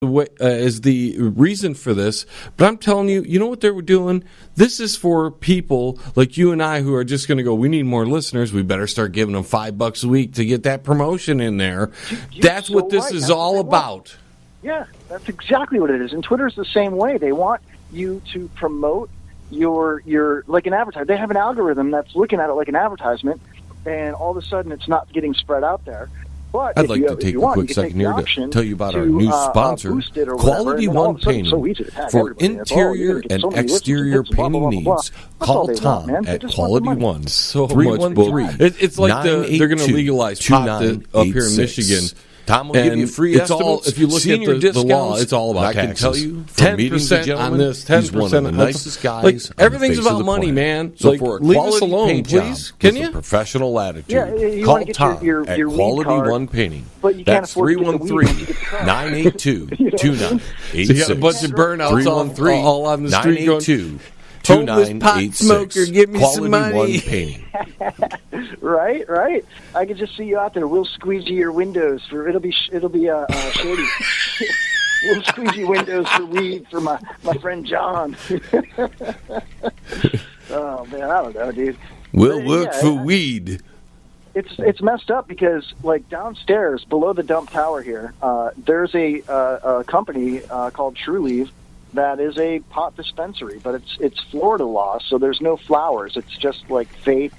as the reason for this, but I'm telling you, you know what they were doing? This is for people like you and I who are just going to go, we need more listeners. We better start giving them $5 a week to get that promotion in there. That's what this is all about. Yeah, that's exactly what it is. And Twitter's the same way. They want you to promote your like an advertiser. They have an algorithm that's looking at it like an advertisement, and all of a sudden it's not getting spread out there. But I'd like to take a quick second here to tell you about our new sponsor, Quality One Painting. For interior and exterior painting needs, call Tom at Quality One. So much bull. It's like they're going to legalize pot up here in Michigan. Tom will give you free estimates. If you look at the law, it's all about taxes. I can tell you, 10% on this, 10% he's one of the nicest guys. Like, everything's about money, man. So like, for leave us alone, please. Can you? Professional attitude. Yeah, call Tom at Quality One Painting. But you That's 313-982-2986. So you got a bunch of burnouts all on the street going, homeless pot smoker, give me Quality some money. One Painting. Right. I could just see you out there. We'll squeegee your windows for it'll be shady. We'll squeegee windows for weed for my friend John. Oh man, I don't know, dude. We'll work for weed. It's messed up because like downstairs below the dump tower here, there's a company called True Leaf that is a pot dispensary, but it's Florida law, so there's no flowers. It's just like vape,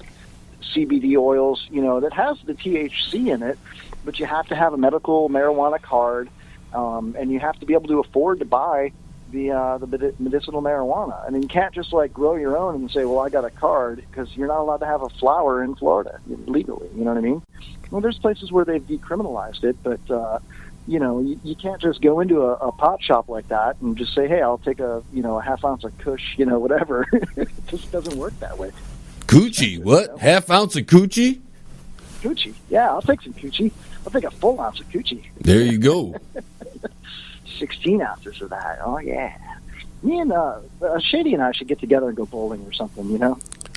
CBD oils, that has the THC in it, but you have to have a medical marijuana card, and you have to be able to afford to buy the medicinal marijuana. I mean, you can't just like grow your own and say, well, I got a card, because you're not allowed to have a flower in Florida legally. You know what I mean? Well, there's places where they've decriminalized it, but you can't just go into a pot shop like that and just say, hey, I'll take a half ounce of Kush, whatever. It just doesn't work that way. Coochie? What? Half ounce of coochie? Coochie. Yeah, I'll take some coochie. I'll take a full ounce of coochie. There you go. 16 ounces of that. Oh, yeah. Me and Shady and I should get together and go bowling or something,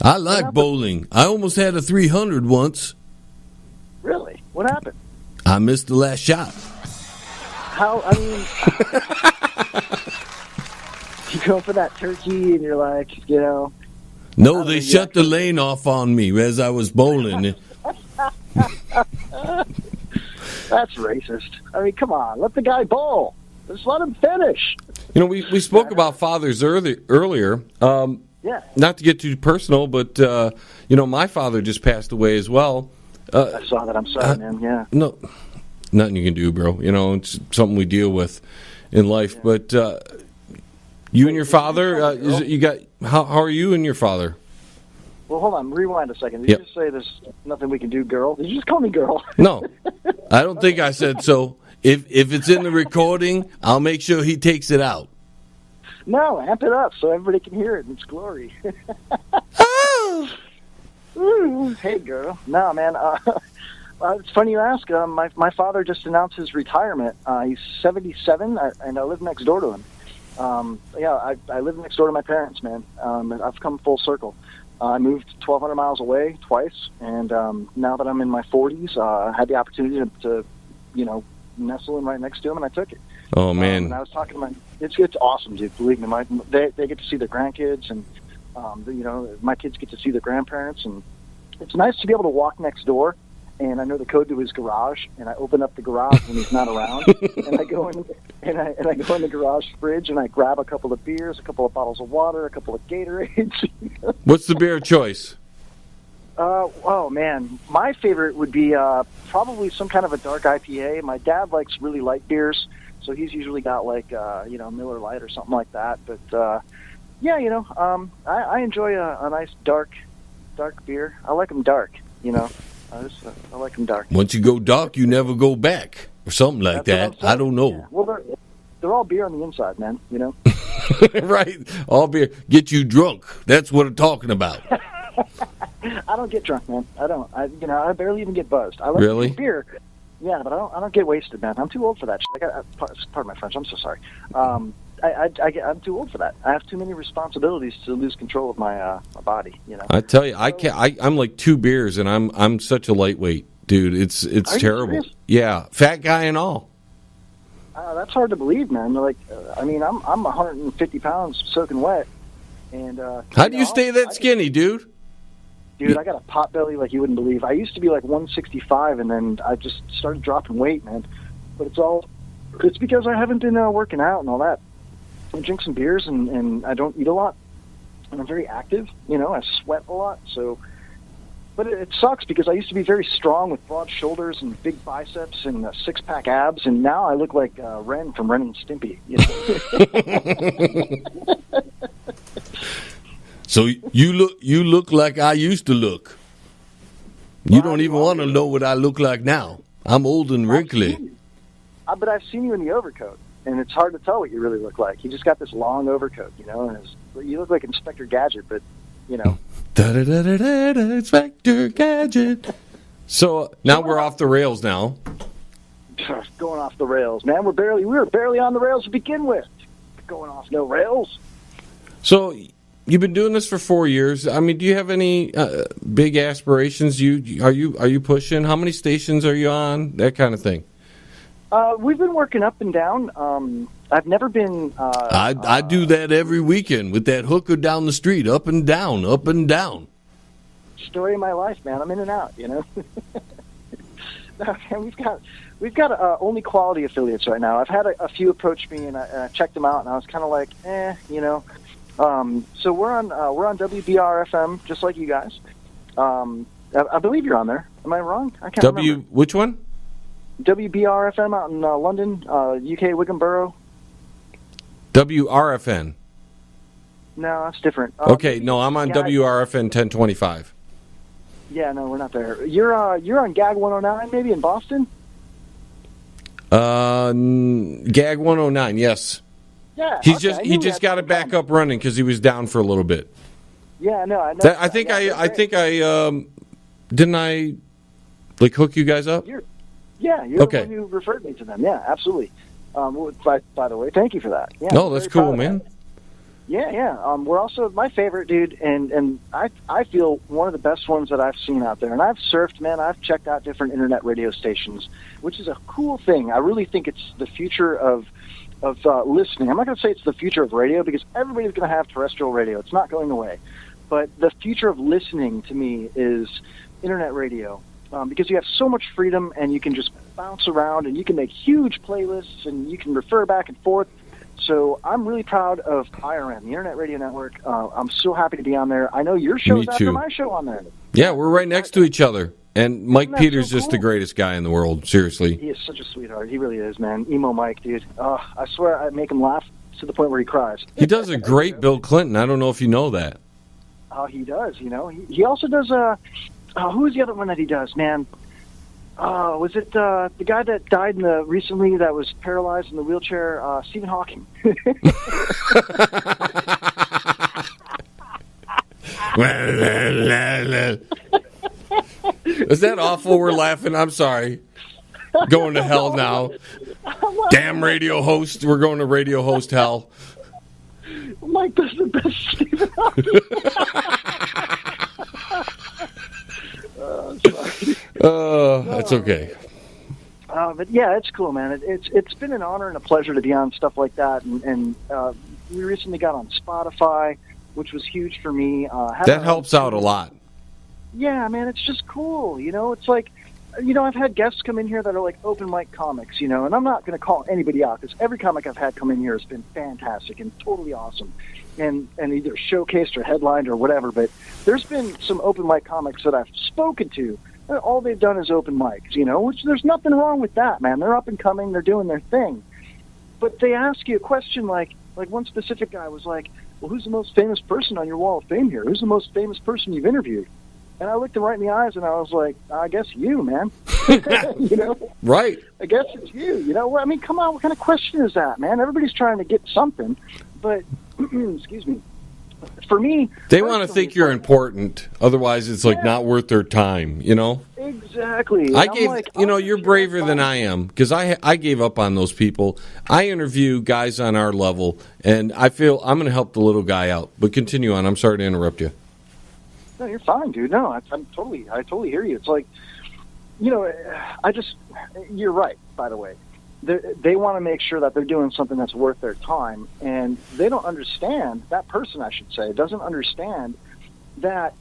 I like bowling. I almost had a 300 once. Really? What happened? I missed the last shot. How? I mean, you go for that turkey and you're like, No, they shut the lane off on me as I was bowling. That's racist. I mean, come on. Let the guy bowl. Just let him finish. We spoke about fathers earlier. Yeah. Not to get too personal, but, my father just passed away as well. I saw that. I'm sorry, man. Yeah. No, nothing you can do, bro. It's something we deal with in life. Yeah. But you and your father, how are you and your father? Well, hold on. Rewind a second. Did you just say there's nothing we can do, girl? Did you just call me girl? No, I don't think I said so. If it's in the recording, I'll make sure he takes it out. No, amp it up so everybody can hear it in its glory. Oh! Ooh, hey, girl. No, man. It's funny you ask. My father just announced his retirement. He's 77, and I live next door to him. I live next door to my parents, man. I've come full circle. I moved 1,200 miles away twice, and now that I'm in my 40s, I had the opportunity to nestle in right next to him, and I took it. Oh, man. And I was talking to my... It's awesome, dude. Believe me. They get to see their grandkids, and, my kids get to see their grandparents, and it's nice to be able to walk next door, and I know the code to his garage, and I open up the garage when he's not around, and I go in the garage fridge, and I grab a couple of beers, a couple of bottles of water, a couple of Gatorades. What's the beer choice? Oh man, my favorite would be probably some kind of a dark IPA. My dad likes really light beers, so he's usually got like Miller Lite or something like that. But I enjoy a nice dark beer. I like them dark, I like them dark. Once you go dark, you never go back, or something like that. I don't know. Yeah. Well, they're all beer on the inside, man. Right, all beer get you drunk. That's what I'm talking about. I don't get drunk, man. I don't. I barely even get buzzed. I like really beer. Yeah, but I don't get wasted, man. I'm too old for that shit. Pardon my French. I'm so sorry. I'm too old for that. I have too many responsibilities to lose control of my body. I tell you, I can't. I'm like 2 beers, and I'm such a lightweight, dude. It's terrible. Serious? Yeah, fat guy and all. That's hard to believe, man. Like, I mean, I'm 150 pounds soaking wet, and how do you stay that skinny, dude? Dude, I got a pot belly like you wouldn't believe. I used to be like 165, and then I just started dropping weight, man. But it's because I haven't been working out and all that. I drink some beers, and I don't eat a lot, and I'm very active. I sweat a lot, so. But it sucks because I used to be very strong with broad shoulders and big biceps and six-pack abs, and now I look like Ren from Ren and Stimpy. So you look like I used to look. You don't even want to know what I look like now. I'm old and wrinkly. But I've seen you in the overcoat, and it's hard to tell what you really look like. You just got this long overcoat, and you look like Inspector Gadget, but, Da-da-da-da-da, Inspector Gadget. So now we're off the rails now. Going off the rails, man. We were barely on the rails to begin with. Going off no rails. So you've been doing this for 4 years. I mean, do you have any big aspirations? Are you pushing? How many stations are you on? That kind of thing. We've been working up and down. I've never been... I do that every weekend with that hooker down the street, up and down, up and down. Story of my life, man. I'm in and out, No, man, we've got only quality affiliates right now. I've had a few approach me, and I checked them out, and I was kind of like, So we're on WBR FM, just like you guys. I believe you're on there. Am I wrong? I can't remember. Which one? WBR FM out in London, UK, Wigan Borough. WRFN. No, that's different. Okay, no, I'm on WRFN 1025. Yeah, no, we're not there. You're on GAG 109, maybe in Boston. GAG 109, yes. Yeah, he just got it back up running because he was down for a little bit. Yeah, no, I know. I think didn't I like hook you guys up? You're the one who referred me to them. Yeah, absolutely. By the way, thank you for that. Yeah, no, that's cool, man. Yeah. We're also my favorite, dude, and I feel one of the best ones that I've seen out there. And I've surfed, man. I've checked out different internet radio stations, which is a cool thing. I really think it's the future of listening. I'm not going to say it's the future of radio because everybody's going to have terrestrial radio. It's not going away. But the future of listening to me is internet radio. Because you have so much freedom and you can just bounce around and you can make huge playlists and you can refer back and forth. So I'm really proud of IRN, the Internet Radio Network. I'm so happy to be on there. I know your show's after my show on there. Yeah, we're right next to each other. And Mike Peters is just the greatest guy in the world, seriously. He is such a sweetheart. He really is, man. Emo Mike, dude. I swear I make him laugh to the point where he cries. He does a great Bill Clinton. I don't know if you know that. He does, He also does... who was the other one that he does, man? Was it the guy that died recently that was paralyzed in the wheelchair? Stephen Hawking. Is that awful? We're laughing. I'm sorry. Going to hell now. Damn radio host. We're going to radio host hell. Mike does the best Stephen Hawking. That's okay. But yeah, it's cool, man. It's been an honor and a pleasure to be on stuff like that, and we recently got on Spotify, which was huge for me. That helps out a lot. Yeah, man, it's just cool. It's like, I've had guests come in here that are like open mic comics, and I'm not going to call anybody out because every comic I've had come in here has been fantastic and totally awesome, and either showcased or headlined or whatever. But there's been some open mic comics that I've spoken to. All they've done is open mics, which there's nothing wrong with that, man. They're up and coming, they're doing their thing. But they ask you a question like one specific guy was like, well, who's the most famous person on your wall of fame here? Who's the most famous person you've interviewed? And I looked him right in the eyes and I was like, I guess you, man. Right. I guess it's you. I mean, come on, what kind of question is that, man? Everybody's trying to get something. But, excuse me. For me, they want to think you're important. Otherwise, it's like not worth their time. Exactly. I gave. You're braver than I am because I gave up on those people. I interview guys on our level, and I feel I'm going to help the little guy out. But continue on. I'm sorry to interrupt you. No, you're fine, dude. No, I totally hear you. It's like, you're right. By the way, they want to make sure that they're doing something that's worth their time, and they don't understand, that person, I should say, doesn't understand that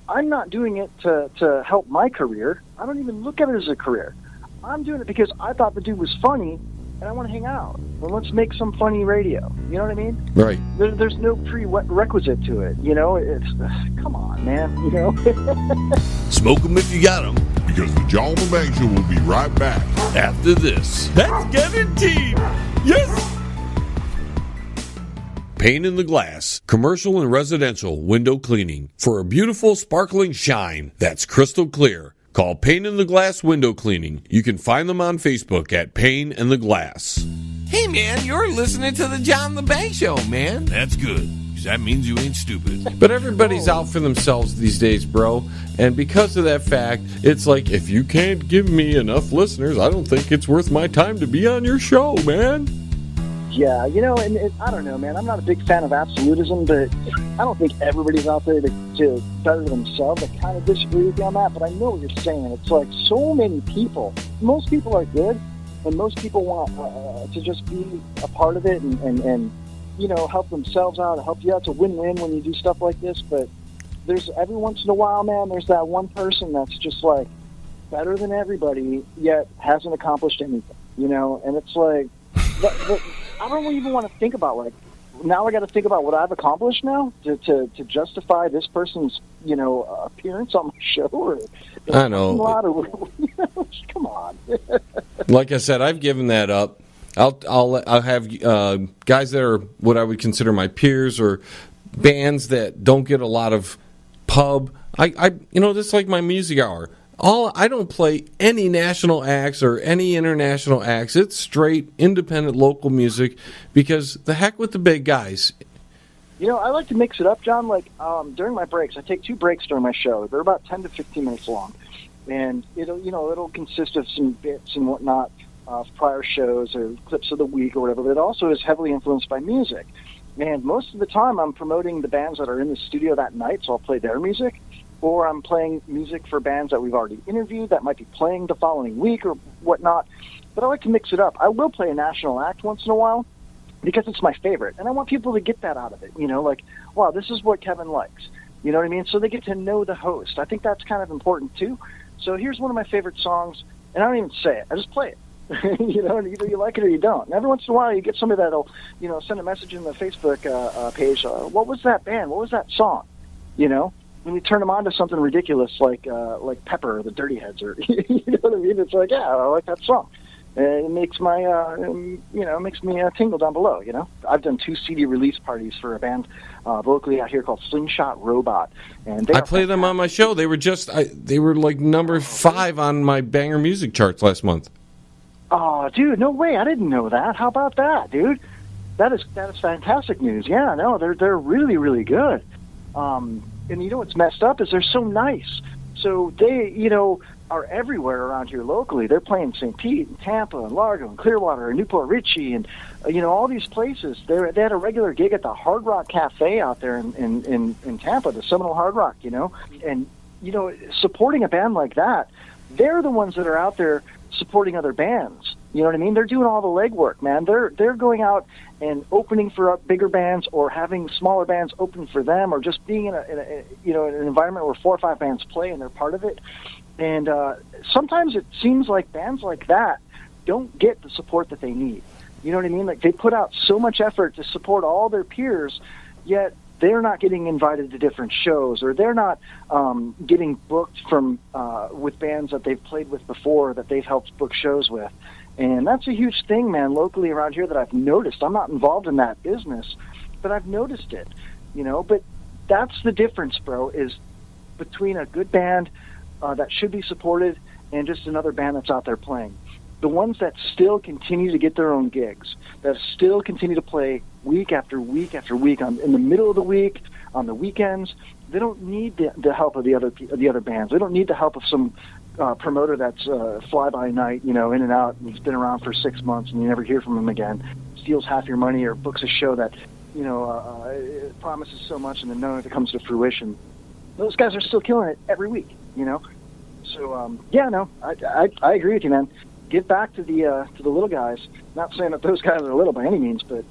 I'm not doing it to help my career. I don't even look at it as a career. I'm doing it because I thought the dude was funny, and I want to hang out. Well, let's make some funny radio. You know what I mean? Right. There's no prerequisite to it. You know, it's come on, man. You know. Smoke them if you got them. Because the John LeBang Show will be right back after this. That's guaranteed. Yes. Pane in the Glass, commercial and residential window cleaning for a beautiful sparkling shine that's crystal clear. Call Pane in the Glass Window Cleaning. You can find them on Facebook at Pane in the Glass. Hey, man, you're listening to the John LeBang Show, man. That's good, because that means you ain't stupid. But everybody's out for themselves these days, bro. And because of that fact, it's like, if you can't give me enough listeners, I don't think it's worth my time to be on your show, man. Yeah, you know, and I don't know, man. I'm not a big fan of absolutism, but I don't think everybody's out there to better themselves. I kind of disagree with you on that, but I know what you're saying. It's like so many people. Most people are good, and most people want to just be a part of it and you know, help themselves out, help you out. It's a win-win when you do stuff like this, but there's every once in a while, man, there's that one person that's just like better than everybody, yet hasn't accomplished anything, you know, and it's like, I don't even want to think about, like, now I got to think about what I've accomplished now to justify this person's, you know, appearance on my show. Or, I know. Come on. Like I said, I've given that up. I'll have guys that are what I would consider my peers or bands that don't get a lot of pub. I you know, this is like my music hour. I don't play any national acts or any international acts. It's straight independent local music because the heck with the big guys. You know, I like to mix it up, John. Like during my breaks, I take 2 breaks during my show. They're about 10 to 15 minutes long, and it'll consist of some bits and whatnot of prior shows or clips of the week or whatever. But it also is heavily influenced by music. And most of the time, I'm promoting the bands that are in the studio that night, so I'll play their music. Or I'm playing music for bands that we've already interviewed that might be playing the following week or whatnot. But I like to mix it up. I will play a national act once in a while because it's my favorite. And I want people to get that out of it. You know, like, wow, this is what Kevin likes. You know what I mean? So they get to know the host. I think that's kind of important, too. So here's one of my favorite songs, and I don't even say it. I just play it. You know, either you like it or you don't. And every once in a while you get somebody that'll, you know, send a message in the Facebook page. What was that band? What was that song? You know? When you turn them on to something ridiculous like Pepper or the Dirty Heads, or you know what I mean? It's like, yeah, I like that song. It makes my makes me tingle down below. You know, I've done 2 CD release parties for a band locally out here called Slingshot Robot, and I play them on my show. They were like number 5 on my banger music charts last month. Oh, dude, no way! I didn't know that. How about that, dude? That is fantastic news. Yeah, no, they're really, really good. And you know what's messed up is they're so nice. So they, you know, are everywhere around here locally. They're playing St. Pete and Tampa and Largo and Clearwater and Newport Richie and, you know, all these places. They had a regular gig at the Hard Rock Cafe out there in Tampa, the Seminole Hard Rock, you know. And, you know, supporting a band like that, they're the ones that are out there supporting other bands. You know what I mean? They're doing all the legwork, man. They're going out and opening for bigger bands or having smaller bands open for them or just being in an environment where 4 or 5 bands play and they're part of it. And sometimes it seems like bands like that don't get the support that they need. You know what I mean? Like they put out so much effort to support all their peers, yet they're not getting invited to different shows, or they're not getting booked from with bands that they've played with before that they've helped book shows with. And that's a huge thing, man, locally around here that I've noticed. I'm not involved in that business, but I've noticed it, you know. But that's the difference, bro, is between a good band that should be supported and just another band that's out there playing. The ones that still continue to get their own gigs, that still continue to play week after week after week in the middle of the week, on the weekends, they don't need the help of the other bands. They don't need the help of some promoter that's fly-by-night, you know, in and out, and he's been around for 6 months and you never hear from him again, steals half your money or books a show that, you know, it promises so much and then none of it comes to fruition. Those guys are still killing it every week, you know. So, yeah, no, I agree with you, man. give back to the little guys. Not saying that those guys are little by any means, but